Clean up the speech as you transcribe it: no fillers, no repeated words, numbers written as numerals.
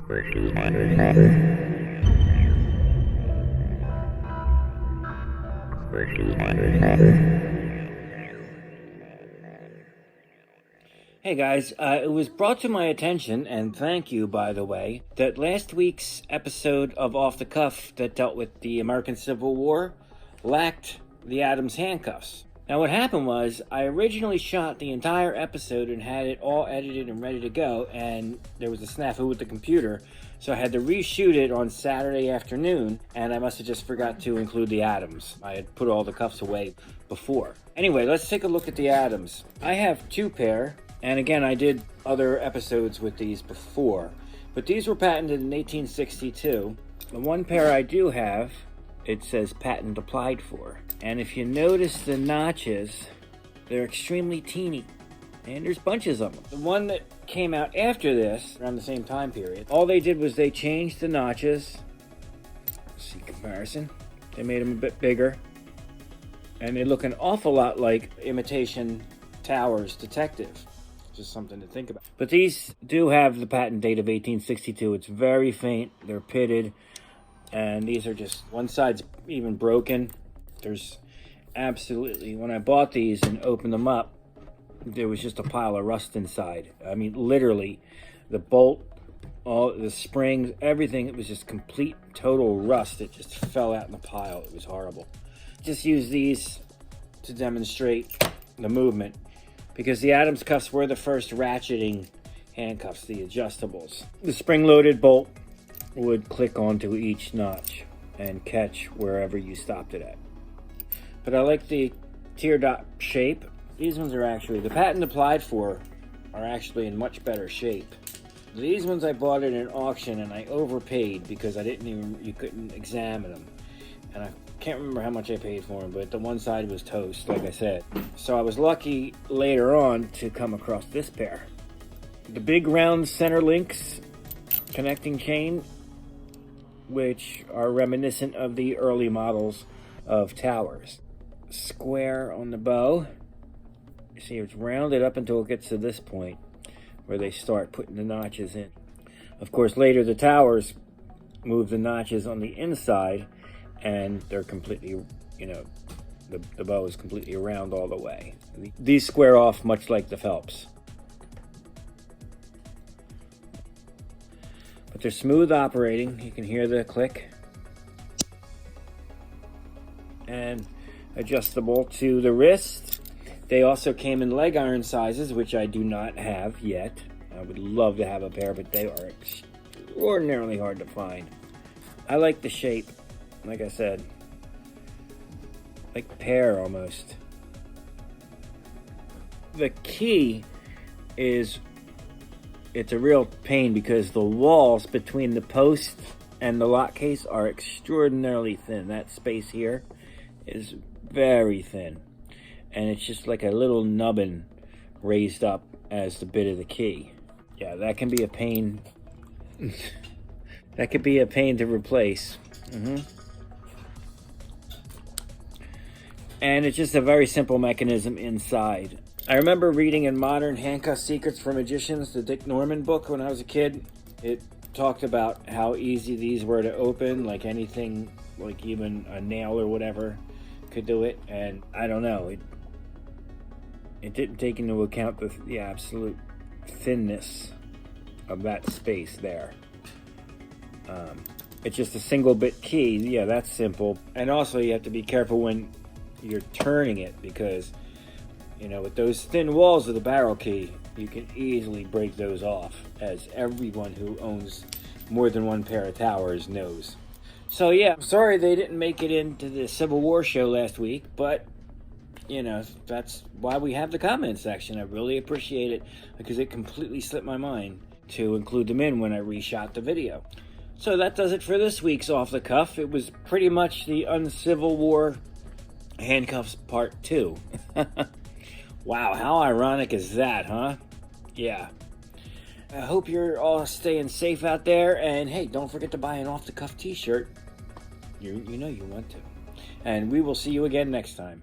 Hey guys, it was brought to my attention, and thank you, by the way, that last week's episode of Off the Cuff that dealt with the American Civil War lacked the Adams handcuffs. Now what happened was, I originally shot the entire episode and had it all edited and ready to go, and there was a snafu with the computer, so I had to reshoot it on Saturday afternoon, and I must have just forgot to include the Adams. I had put all the cuffs away before. Anyway, let's take a look at the Adams. I have two pair. And again, I did other episodes with these before, but these were patented in 1862. The one pair I do have, it says patent applied for. And if you notice the notches, they're extremely teeny. And there's bunches of them. The one that came out after this, around the same time period, all they did was they changed the notches. Let's see comparison. They made them a bit bigger. And they look an awful lot like imitation Towers Detective. Just something to think about. But these do have the patent date of 1862. It's very faint. They're pitted. And these are just, one side's even broken. There's absolutely, when I bought these and opened them up, there was just a pile of rust inside. I mean, literally, the bolt, all the springs, everything, it was just complete, total rust. It just fell out in the pile. It was horrible. Just use these to demonstrate the movement, because the Adams cuffs were the first ratcheting handcuffs, the adjustables. The spring-loaded bolt would click onto each notch and catch wherever you stopped it at. But I like the teardrop shape. These ones are actually, the patent applied for, are actually in much better shape. These ones I bought at an auction and I overpaid because you couldn't examine them. And I can't remember how much I paid for them, but the one side was toast, like I said. So I was lucky later on to come across this pair. The big round center links connecting chain, which are reminiscent of the early models of Towers. Square on the bow. You see it's rounded up until it gets to this point where they start putting the notches in. Of course, later the Towers move the notches on the inside, and they're completely, the bow is completely round all the way. These square off much like the Phelps. But they're smooth operating. You can hear the click. And adjustable to the wrist. They also came in leg iron sizes, which I do not have yet. I would love to have a pair, but they are extraordinarily hard to find. I like the shape. Like I said, like pear almost. The key is, it's a real pain because the walls between the post and the lock case are extraordinarily thin. That space here is very thin. And it's just like a little nubbin raised up as the bit of the key. Yeah, that can be a pain. That could be a pain to replace. And it's just a very simple mechanism inside. I remember reading in Modern Handcuff Secrets for Magicians, the Dick Norman book, when I was a kid. It talked about how easy these were to open, like anything, like even a nail or whatever could do it. And I don't know, it didn't take into account the absolute thinness of that space there. It's just a single bit key. Yeah, that's simple. And also you have to be careful when you're turning it, because with those thin walls of the barrel key, you can easily break those off, as everyone who owns more than one pair of Towers knows. So yeah, I'm sorry they didn't make it into the Civil War show last week, but that's why we have the comment section. I really appreciate it, because it completely slipped my mind to include them in when I reshot the video. So that does it for this week's Off the Cuff. It was pretty much the Uncivil War Handcuffs Part 2. Wow, how ironic is that, huh? Yeah. I hope you're all staying safe out there, and hey, don't forget to buy an Off the Cuff t-shirt. You know you want to. And we will see you again next time.